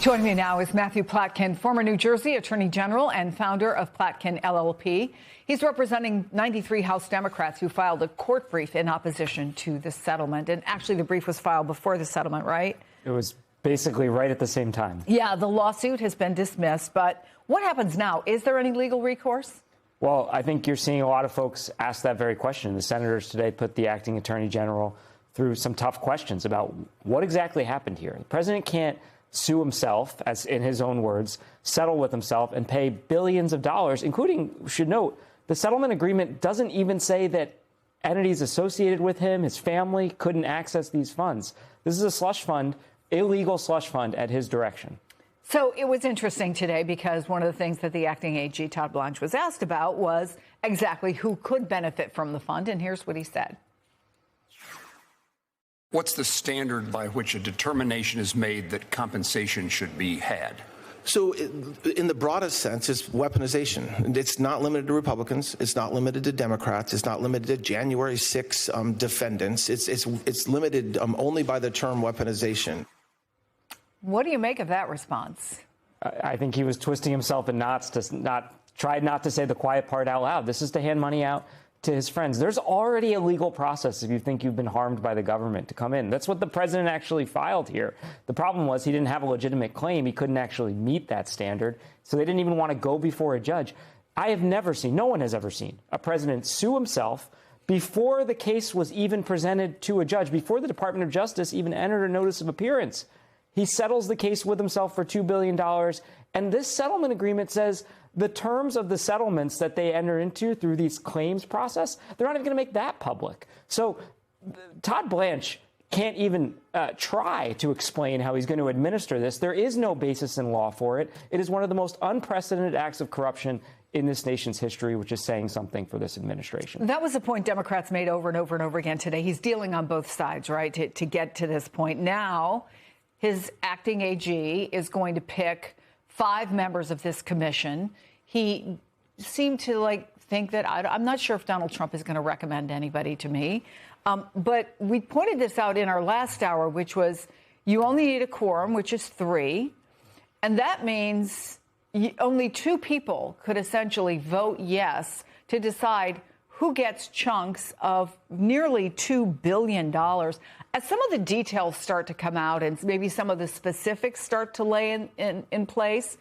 Joining me now is Matthew Platkin, former New Jersey Attorney General and founder of Platkin LLP. He's representing 93 House Democrats who filed a court brief in opposition to the settlement. And actually, the brief was filed before the settlement, right? It was basically right at the same time. Yeah, the lawsuit has been dismissed. But what happens now? Is there any legal recourse? Well, I think you're seeing a lot of folks ask that very question. The senators today put the acting attorney general through some tough questions about what exactly happened here. The president can't sue himself, as in his own words, settle with himself and pay billions of dollars, including, we should note, the settlement agreement doesn't even say that entities associated with him, his family, couldn't access these funds. This is a slush fund, illegal slush fund at his direction. So it was interesting today because one of the things that the acting AG, Todd Blanche, was asked about was exactly who could benefit from the fund. And here's what he said. What's the standard by which a determination is made that compensation should be had? So in the broadest sense, it's weaponization. It's not limited to Republicans. It's not limited to Democrats. It's not limited to January 6 defendants. It's limited only by the term weaponization. What do you make of that response? I think he was twisting himself in knots to try not to say the quiet part out loud. This is to hand money out to his friends. There's already a legal process if you think you've been harmed by the government to come in. That's what the president actually filed here. The problem was he didn't have a legitimate claim. He couldn't actually meet that standard. So they didn't even want to go before a judge. I have never seen, no one has ever seen, a president sue himself before the case was even presented to a judge, before the Department of Justice even entered a notice of appearance. He settles the case with himself for $2 billion. And this settlement agreement says the terms of the settlements that they enter into through these claims process, they're not even going to make that public. So Todd Blanche can't even try to explain how he's going to administer this. There is no basis in law for it. It is one of the most unprecedented acts of corruption in this nation's history, which is saying something for this administration. That was the point Democrats made over and over and over again today. He's dealing on both sides, right, to get to this point. Now, his acting AG is going to pick 5 members of this commission. He seemed to think that I'm not sure if Donald Trump is going to recommend anybody to me. But we pointed this out in our last hour, which was you only need a quorum, which is 3. And that means only 2 people could essentially vote yes to decide who gets chunks of nearly $2 billion. As some of the details start to come out and maybe some of the specifics start to lay in place,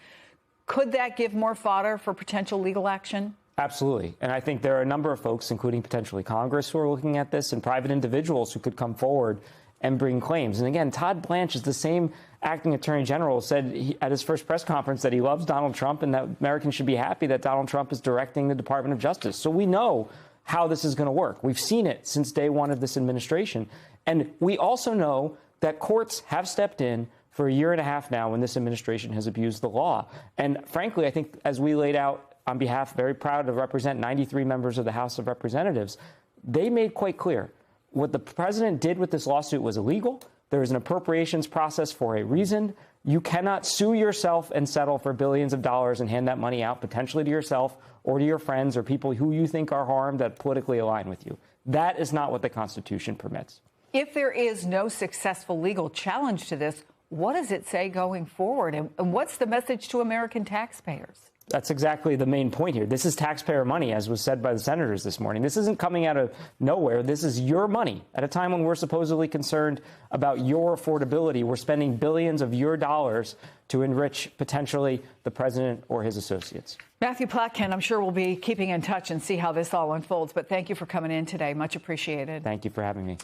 could that give more fodder for potential legal action? Absolutely. And I think there are a number of folks, including potentially Congress, who are looking at this and private individuals who could come forward and bring claims. And again, Todd Blanche is the same acting attorney general, said at his first press conference that he loves Donald Trump and that Americans should be happy that Donald Trump is directing the Department of Justice. So we know how this is going to work. We've seen it since day one of this administration. And we also know that courts have stepped in for a year and a half now when this administration has abused the law. And frankly, I think as we laid out on behalf, very proud to represent 93 members of the House of Representatives, they made quite clear what the president did with this lawsuit was illegal. There is an appropriations process for a reason. You cannot sue yourself and settle for billions of dollars and hand that money out potentially to yourself or to your friends or people who you think are harmed that politically align with you. That is not what the Constitution permits. If there is no successful legal challenge to this, what does it say going forward? And what's the message to American taxpayers? That's exactly the main point here. This is taxpayer money, as was said by the senators this morning. This isn't coming out of nowhere. This is your money. At a time when we're supposedly concerned about your affordability, we're spending billions of your dollars to enrich potentially the president or his associates. Matthew Platkin, I'm sure we'll be keeping in touch and see how this all unfolds. But thank you for coming in today. Much appreciated. Thank you for having me.